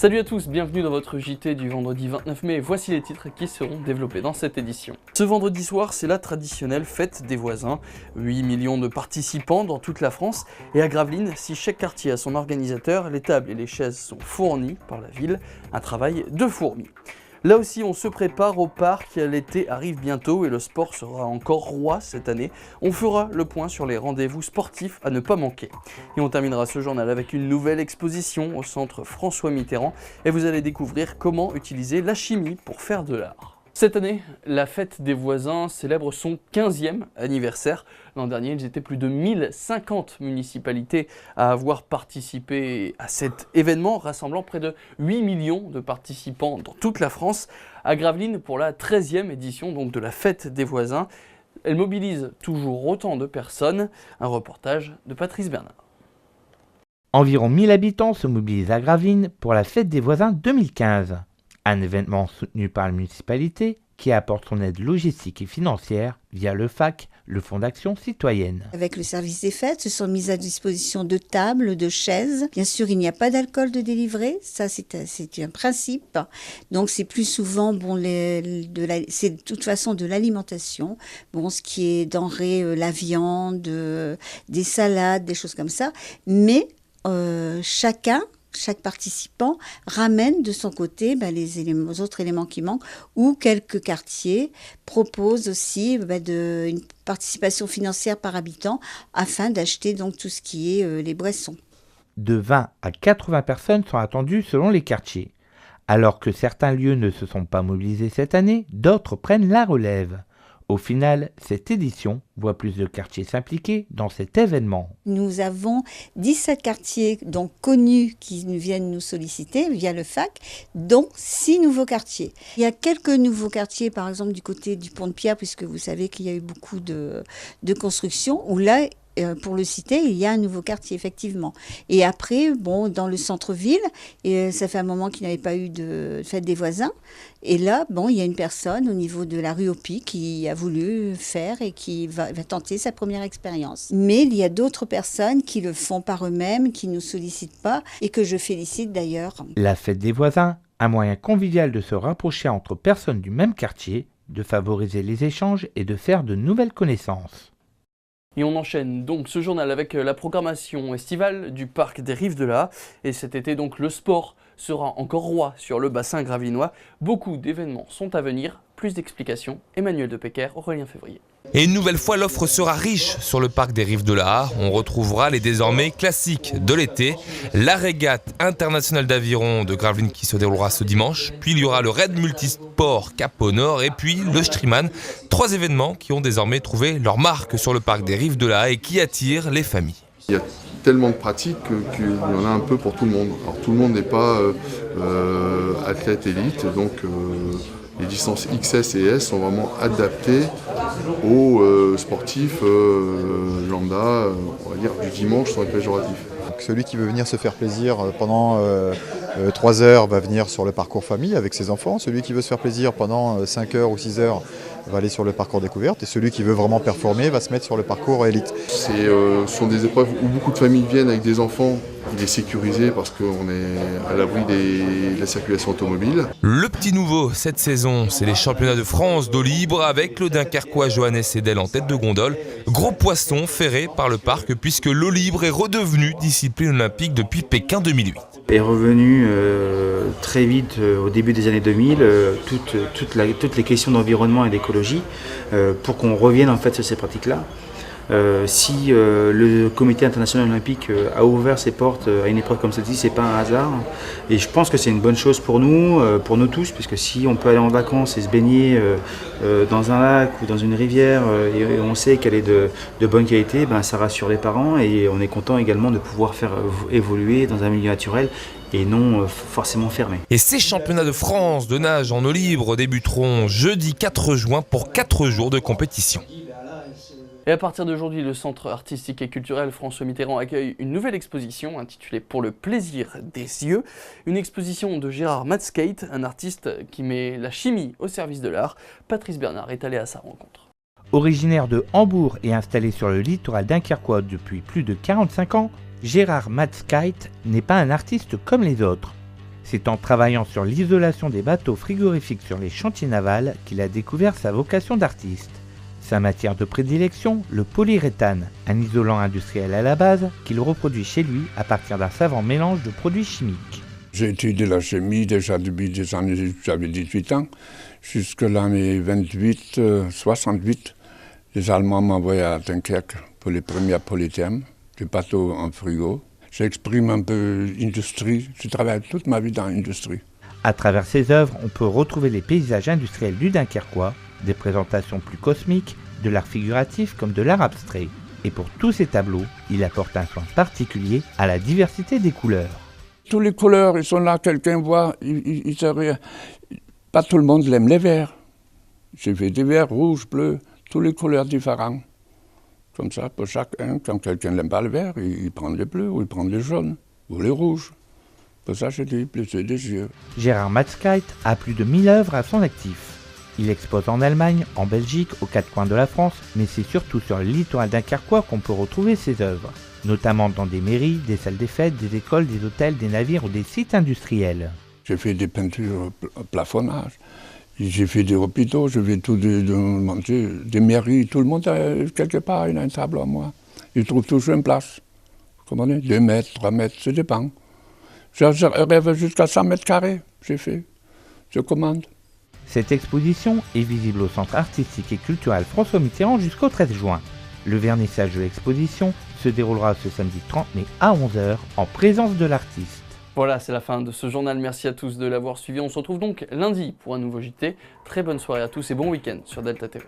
Salut à tous, bienvenue dans votre JT du vendredi 29 mai, voici les titres qui seront développés dans cette édition. Ce vendredi soir, c'est la traditionnelle fête des voisins, 8 millions de participants dans toute la France, et à Gravelines, si chaque quartier a son organisateur, les tables et les chaises sont fournies par la ville, un travail de fourmi. Là aussi, on se prépare au parc, l'été arrive bientôt et le sport sera encore roi cette année. On fera le point sur les rendez-vous sportifs à ne pas manquer. Et on terminera ce journal avec une nouvelle exposition au centre François Mitterrand et vous allez découvrir comment utiliser la chimie pour faire de l'art. Cette année, la fête des voisins célèbre son 15e anniversaire. L'an dernier, ils étaient plus de 1050 municipalités à avoir participé à cet événement, rassemblant près de 8 millions de participants dans toute la France. À Gravelines, pour la 13e édition donc, de la fête des voisins, elle mobilise toujours autant de personnes. Un reportage de Patrice Bernard. Environ 1000 habitants se mobilisent à Gravelines pour la fête des voisins 2015. Un événement soutenu par la municipalité qui apporte son aide logistique et financière via le FAC, le Fonds d'action citoyenne. Avec le service des fêtes, se sont mises à disposition de tables, de chaises. Bien sûr, il n'y a pas d'alcool de délivré, ça c'est un principe. Donc c'est plus souvent c'est de toute façon de l'alimentation. Bon, ce qui est denrées, la viande, des salades, des choses comme ça. Mais chaque participant ramène de son côté les autres éléments qui manquent, ou quelques quartiers proposent aussi une participation financière par habitant afin d'acheter donc tout ce qui est les boissons. De 20 à 80 personnes sont attendues selon les quartiers. Alors que certains lieux ne se sont pas mobilisés cette année, d'autres prennent la relève. Au final, cette édition voit plus de quartiers s'impliquer dans cet événement. Nous avons 17 quartiers donc connus qui viennent nous solliciter via le FAC, dont 6 nouveaux quartiers. Il y a quelques nouveaux quartiers, par exemple du côté du Pont de Pierre, puisque vous savez qu'il y a eu beaucoup de construction, où là, pour le citer, il y a un nouveau quartier, effectivement. Et après, bon, dans le centre-ville, ça fait un moment qu'il n'y avait pas eu de fête des voisins. Et là, bon, il y a une personne au niveau de la rue Opi qui a voulu faire et qui va tenter sa première expérience. Mais il y a d'autres personnes qui le font par eux-mêmes, qui ne nous sollicitent pas et que je félicite d'ailleurs. La fête des voisins, un moyen convivial de se rapprocher entre personnes du même quartier, de favoriser les échanges et de faire de nouvelles connaissances. Et on enchaîne donc ce journal avec la programmation estivale du parc des Rives de l'Aa. Et cet été donc le sport sera encore roi sur le bassin gravelinois. Beaucoup d'événements sont à venir. Plus d'explications, Emmanuel Depecker, Aurélien Février. Et une nouvelle fois, l'offre sera riche sur le parc des Rives de l'Aa. On retrouvera les désormais classiques de l'été. La régate internationale d'aviron de Gravelines qui se déroulera ce dimanche. Puis il y aura le raid multisport Cap au Nord et puis le Streamman. 3 événements qui ont désormais trouvé leur marque sur le parc des Rives de l'Aa et qui attirent les familles. Il y a tellement de pratiques qu'il y en a un peu pour tout le monde. Alors tout le monde n'est pas athlète élite, donc les distances XS et S sont vraiment adaptées aux sportifs lambda, on va dire du dimanche sans être péjoratif. Donc celui qui veut venir se faire plaisir pendant 3 heures va venir sur le parcours famille avec ses enfants. Celui qui veut se faire plaisir pendant 5 heures ou 6 heures va aller sur le parcours découverte. Et celui qui veut vraiment performer va se mettre sur le parcours élite. Ce sont des épreuves où beaucoup de familles viennent avec des enfants. Il est sécurisé parce qu'on est à l'abri de la circulation automobile. Le petit nouveau cette saison, c'est les championnats de France d'eau libre avec le Dunkerquois Johannes Edel en tête de gondole. Gros poisson ferré par le parc puisque l'eau libre est redevenue discipline olympique depuis Pékin 2008. Est revenu très vite au début des années 2000 toutes les questions d'environnement et d'écologie pour qu'on revienne en fait sur ces pratiques-là. Si le comité international olympique a ouvert ses portes à une épreuve comme celle-ci, c'est pas un hasard. Et je pense que c'est une bonne chose pour nous tous, puisque si on peut aller en vacances et se baigner dans un lac ou dans une rivière et on sait qu'elle est de bonne qualité, ça rassure les parents et on est content également de pouvoir faire évoluer dans un milieu naturel et non forcément fermé. Et ces championnats de France de nage en eau libre débuteront jeudi 4 juin pour 4 jours de compétition. Et à partir d'aujourd'hui, le Centre artistique et culturel François Mitterrand accueille une nouvelle exposition intitulée Pour le plaisir des yeux. Une exposition de Gérard Matzkeit, un artiste qui met la chimie au service de l'art. Patrice Bernard est allé à sa rencontre. Originaire de Hambourg et installé sur le littoral dunkerquois depuis plus de 45 ans, Gérard Matzkeit n'est pas un artiste comme les autres. C'est en travaillant sur l'isolation des bateaux frigorifiques sur les chantiers navals qu'il a découvert sa vocation d'artiste. Sa matière de prédilection, le polyuréthane, un isolant industriel à la base qu'il reproduit chez lui à partir d'un savant mélange de produits chimiques. J'ai étudié la chimie déjà depuis des années, j'avais 18 ans, jusqu'à l'année 68. Les Allemands m'envoyaient à Dunkerque pour les premiers polythermes, des bateaux en frigo. J'exprime un peu l'industrie, je travaille toute ma vie dans l'industrie. À travers ses œuvres, on peut retrouver les paysages industriels du Dunkerquois, des présentations plus cosmiques, de l'art figuratif comme de l'art abstrait. Et pour tous ces tableaux, il apporte un soin particulier à la diversité des couleurs. Toutes les couleurs, ils sont là, quelqu'un voit, pas tout le monde aime les verts. J'ai fait des verts, rouges, bleus, toutes les couleurs différentes. Comme ça, pour chacun, quand quelqu'un n'aime pas le vert, il prend les bleus, ou il prend les jaunes, ou les rouges. Pour ça, j'ai dit, plus des yeux. Gérard Matskite a plus de 1000 œuvres à son actif. Il expose en Allemagne, en Belgique, aux quatre coins de la France, mais c'est surtout sur le littoral dunkerquois qu'on peut retrouver ses œuvres, notamment dans des mairies, des salles des fêtes, des écoles, des hôtels, des navires ou des sites industriels. J'ai fait des peintures plafonnage, j'ai fait des hôpitaux, j'ai fait tout des mairies, tout le monde, quelque part, il a un tableau à moi. Il trouve toujours une place. Vous comprenez, 2 mètres, 3 mètres, ça dépend. Je rêve jusqu'à 100 mètres carrés, j'ai fait, je commande. Cette exposition est visible au Centre artistique et culturel François Mitterrand jusqu'au 13 juin. Le vernissage de l'exposition se déroulera ce samedi 30 mai à 11 h en présence de l'artiste. Voilà, c'est la fin de ce journal. Merci à tous de l'avoir suivi. On se retrouve donc lundi pour un nouveau JT. Très bonne soirée à tous et bon week-end sur Delta TV.